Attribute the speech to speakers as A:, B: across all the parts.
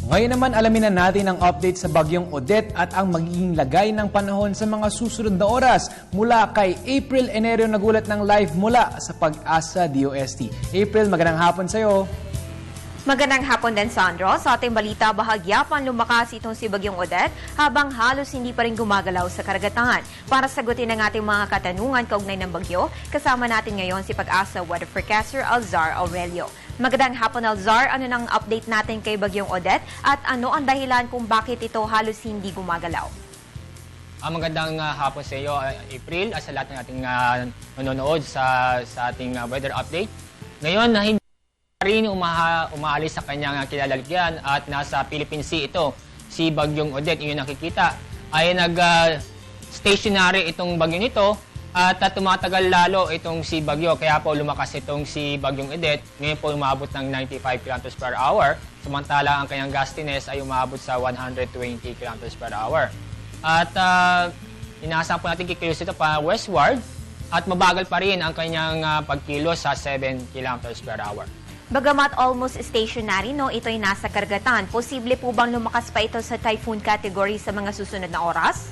A: Ngayon naman alamin na natin ang update sa Bagyong Odette at ang magiging lagay ng panahon sa mga susunod na oras mula kay April Enerio nagulat ng live mula sa Pag-asa DOST. April, magandang hapon sa iyo.
B: Magandang hapon din, Sandro. Sa ating balita, bahagya pang lumakas itong si Bagyong Odette habang halos hindi pa rin gumagalaw sa karagatan. Para sagutin ang ating mga katanungan kaugnay ng bagyo, kasama natin ngayon si Pag-asa weather forecaster Alzar Aurelio. Magandang hapon, Alzar. Ano nang update natin kay Bagyong Odette at ano ang dahilan kung bakit ito halos hindi gumagalaw?
C: Magandang hapon sa iyo, April, at sa lahat ng ating nanonood sa ating weather update. Ngayon, hindi rin umaalis sa kanyang kilalagyan at nasa Philippine Sea ito, si Bagyong Odette. Yung nakikita ay nag-stationary itong bagyo nito at tumatagal lalo itong si Bagyo. Kaya po lumakas itong si Bagyong Odette. Ngayon po umabot ng 95 km per hour. Samantala ang kanyang gustiness ay umabot sa 120 km per hour. At inaasahan po natin kikilos ito pa westward at mabagal pa rin ang kanyang pagkilos sa 7 km per hour.
B: Bagamat almost stationary, ito'y nasa karagatan. Posible po bang lumakas pa ito sa typhoon category sa mga susunod na oras?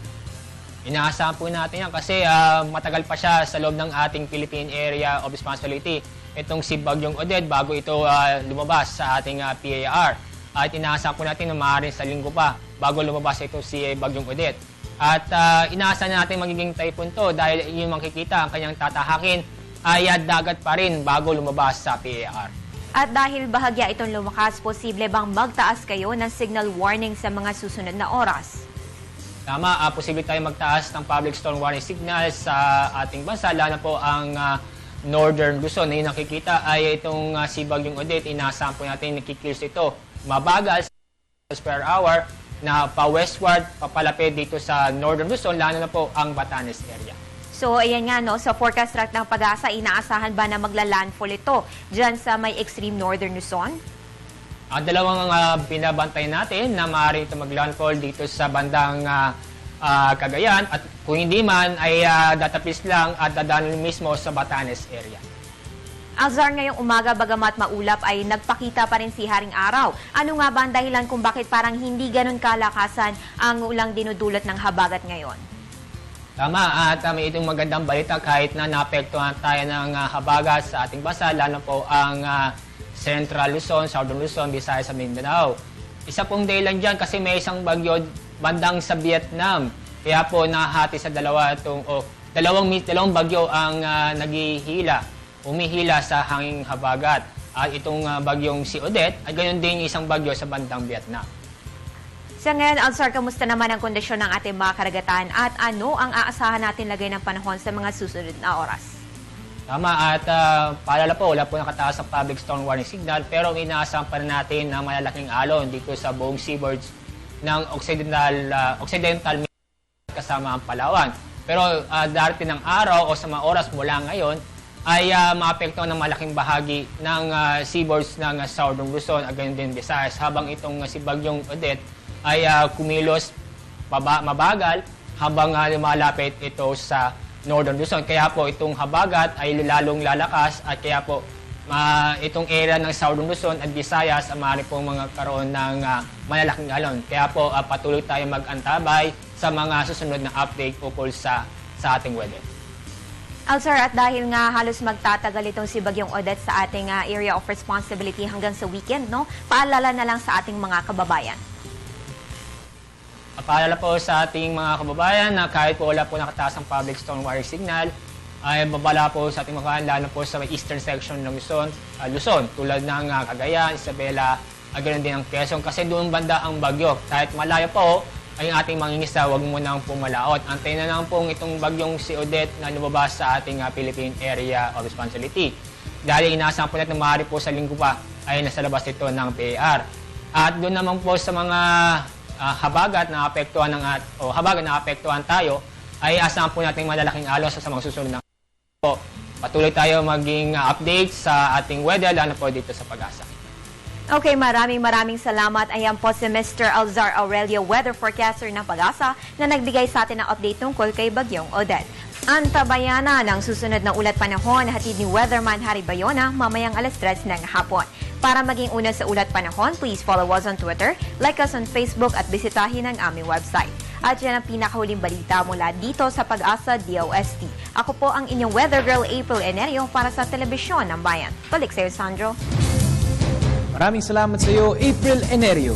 C: Inaasahan po natin yan kasi matagal pa siya sa loob ng ating Philippine Area of Responsibility. Itong si Bagyong Odette bago ito lumabas sa ating PAR. At inaasahan po natin na maaaring sa linggo pa bago lumabas ito si Bagyong Odette. At inaasahan natin magiging typhoon to dahil yung makikita ang kanyang tatahakin ay dagat pa rin bago lumabas sa PAR.
B: At dahil bahagya itong lumakas, posible bang magtaas kayo ng signal warning sa mga susunod na oras?
C: Tama, posible tayo magtaas ng public storm warning signal sa ating bansa, lalo na po ang Northern Luzon. Na yung nakikita ay itong si Bagyong Odette, inaasahan po natin nakikils ito mabagal per hour na pa-westward, papalapit dito sa Northern Luzon, lalo na po ang Batanes area.
B: So, ayan nga, sa forecast track ng Pag-asa, inaasahan ba na magla-landfall ito dyan sa may extreme Northern Luzon?
C: Dalawang binabantay natin na maaaring ito mag-landfall dito sa bandang Cagayan at kung hindi man ay datapis lang at dadaan mismo sa Batanes area.
B: Alzar, ngayong umaga bagamat maulap ay nagpakita pa rin si Haring Araw. Ano nga ba ang dahilan kung bakit parang hindi ganun kalakasan ang ulang dinudulot ng habagat ngayon?
C: Tama, at may itong magandang balita kahit na naapektuhan tayo ng habagat sa ating bansa, lalo po ang Central Luzon, Southern Luzon, Visayas sa Mindanao. Isa pong dahilan dyan kasi may isang bagyo bandang sa Vietnam. Kaya po nahati sa dalawang bagyo ang umihila sa hanging habagat. At itong bagyong si Odette ay ganoon din isang bagyo sa bandang Vietnam.
B: Sa ngayon, Alzar, kamusta naman ang kondisyon ng ating mga karagatan at ano ang aasahan natin lagay ng panahon sa mga susunod na oras?
C: Tama, at paalala po, wala po nakataas ang public storm warning signal pero inaasahan pa rin natin na malalaking alon dito sa buong seaboards ng Occidental kasama ang Palawan. Pero darating ng araw o sa mga oras mula ngayon ay maapektuhan ng malaking bahagi ng seaboards ng Southern Luzon at ganyan din Visayas habang itong si Bagyong Odette ay kumilos mabagal habang lumalapit ito sa Northern Luzon. Kaya po itong habagat ay lalong lalakas at kaya po itong area ng Southern Luzon at Visayas ay maaari pong magkaroon ng malalaking alon. Kaya po patuloy tayo mag-antabay sa mga susunod na update ukol sa ating weather.
B: Alzar, at dahil nga halos magtatagal itong si Bagyong Odette sa ating area of responsibility hanggang sa weekend, paalala na lang sa ating mga kababayan.
C: Paalala po sa ating mga kababayan na kahit po wala po nakataas ang public storm warning signal, ay babala po sa ating mga lalo po sa eastern section ng Luzon tulad ng Cagayan, Isabela, ganoon din ang Quezon kasi doon banda ang bagyo. Kahit malayo po ay ating mangingisda, huwag mo nang pumalaot. Antayin na lang pong itong bagyong si Odette na lumabas sa ating Philippine Area of Responsibility. Dahil inaasahan po natin na maaari po sa linggo pa ay nasa labas ito ng PAR. At doon naman po sa mga habagat na apektuhan tayo ay asahan po natin malalaking alon sa mga susunod na po. Patuloy tayo maging update sa ating weather lalo po dito sa Pag-asa.
B: Okay, maraming salamat. Ayan po si Mr. Alzar Aurelio, weather forecaster ng Pag-asa, na nagbigay sa atin ng update tungkol kay Bagyong Odette. Antabayan na ng susunod na ulat panahon na hatid ni Weatherman Harry Bayona mamayang 3:00 ng hapon. Para maging una sa ulat panahon, please follow us on Twitter, like us on Facebook at bisitahin ang aming website. At yan ang pinakahuling balita mula dito sa Pag-asa DOST. Ako po ang inyong weather girl April Enerio para sa Telebisyon ng Bayan. Balik sa'yo, Sandro.
A: Maraming salamat sa iyo, April Enerio.